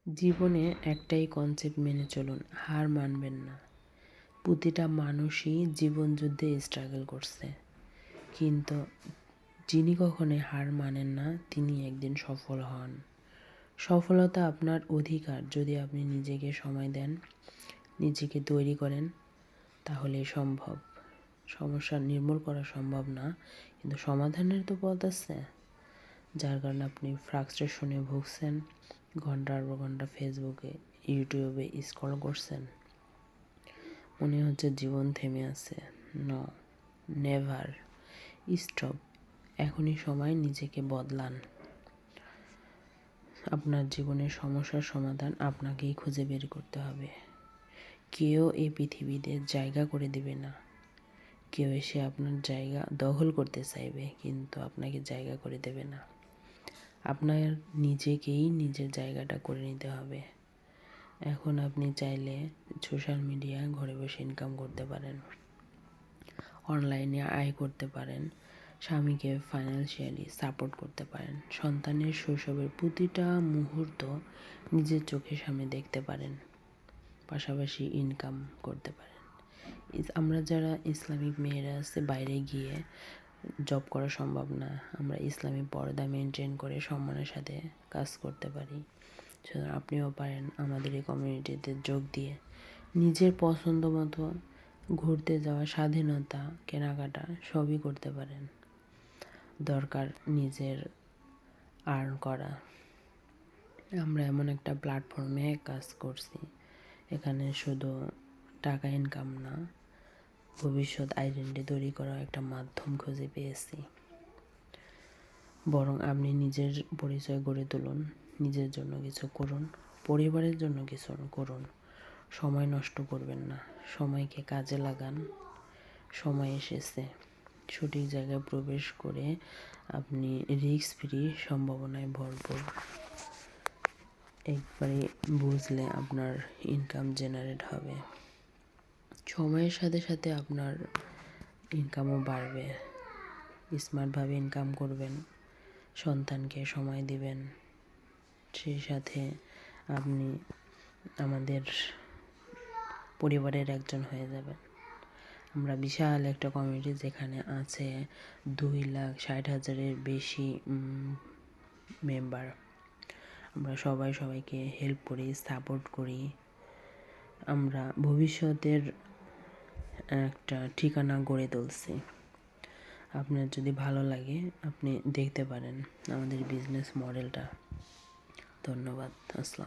জীবনে একটাই কনসেপ্ট মেনে চলুন, হার মানবেন না। প্রতিটা মানুষই জীবন যুদ্ধে স্ট্রাগল করছে, কিন্তু যিনি কখনোই হার মানেন না তিনি একদিন সফল হন। সফলতা আপনার অধিকার। যদি আপনি নিজেকে সময় দেন, নিজেকে তৈরি করেন, তাহলে সম্ভব। সমস্যা নির্মূল করা সম্ভব না, কিন্তু সমাধানের তো পথ আছে। যার কারণে আপনি ফ্রাস্ট্রেশনে ভুগছেন, ঘন্টার পর ঘন্টা ফেসবুকে ইউটিউবে স্ক্রল করছেন, মনে হচ্ছে জীবন থেমে আছে। No, never, stop. এখনই সময়, নিজেকে বদলান। আপনার জীবনের সমস্যার সমাধান আপনাকেই খুঁজে বের করতে হবে। কেউ এই পৃথিবীতে জায়গা করে দিবে না। কেউ এসে আপনার জায়গা দখল করতে চাইবে, কিন্তু আপনাকে জায়গা করে দেবে না। আপনার নিজেকেই নিজের জায়গাটা করে নিতে হবে। এখন আপনি চাইলে সোশ্যাল মিডিয়ায় ঘরে বসে ইনকাম করতে পারেন, অনলাইনে আয় করতে পারেন, স্বামীকে ফাইন্যান্সিয়ালি সাপোর্ট করতে পারেন, সন্তানের শৈশবের প্রতিটা মুহূর্ত নিজের চোখের সামনে দেখতে পারেন, পাশাপাশি ইনকাম করতে পারেন। আমরা যারা ইসলামিক মেয়েরা আছে, বাইরে গিয়ে জব করা সম্ভব না, আমরা ইসলামী পর্দা মেনটেন করে সম্মানের সাথে কাজ করতে পারি। সুতরাং আপনিও পারেন আমাদের এই কমিউনিটিতে যোগ দিয়ে নিজের পছন্দ মতো ঘুরতে যাওয়া, স্বাধীনতা, কেনাকাটা সবই করতে পারেন। দরকার নিজের আর্ন করা। আমরা এমন একটা প্ল্যাটফর্মে কাজ করছি, এখানে শুধু টাকা ইনকাম না, ভবিষ্যৎ আইডেন্টি তৈরি করার একটা মাধ্যম খুঁজে পেয়েছি। বরং আপনি নিজের পরিচয় গড়ে তুলুন, নিজের জন্য কিছু করুন, পরিবারের জন্য কিছু করুন। সময় নষ্ট করবেন না, সময়কে কাজে লাগান। সময় এসেছে, সঠিক জায়গায় প্রবেশ করে আপনি রিস্ক ফ্রি, সম্ভাবনায় ভরপুর। একবারে বুঝলে আপনার ইনকাম জেনারেট হবে। সময়ের সাথে সাথে আপনার ইনকামও বাড়বে। স্মার্টভাবে ইনকাম করবেন, সন্তানকে সময় দিবেন, সেই সাথে আপনি আমাদের পরিবারের একজন হয়ে যাবেন। আমরা বিশাল একটা কমিউনিটি, যেখানে আছে 2,60,000-এর বেশি মেম্বার। আমরা সবাই সবাইকে হেল্প করি, সাপোর্ট করি। আমরা ভবিষ্যতের একটা ঠিকানা গড়ে তুলছি। আপনার যদি ভালো লাগে আপনি দেখতে পারেন আমাদের বিজনেস মডেলটা। ধন্যবাদ। আসসালাম।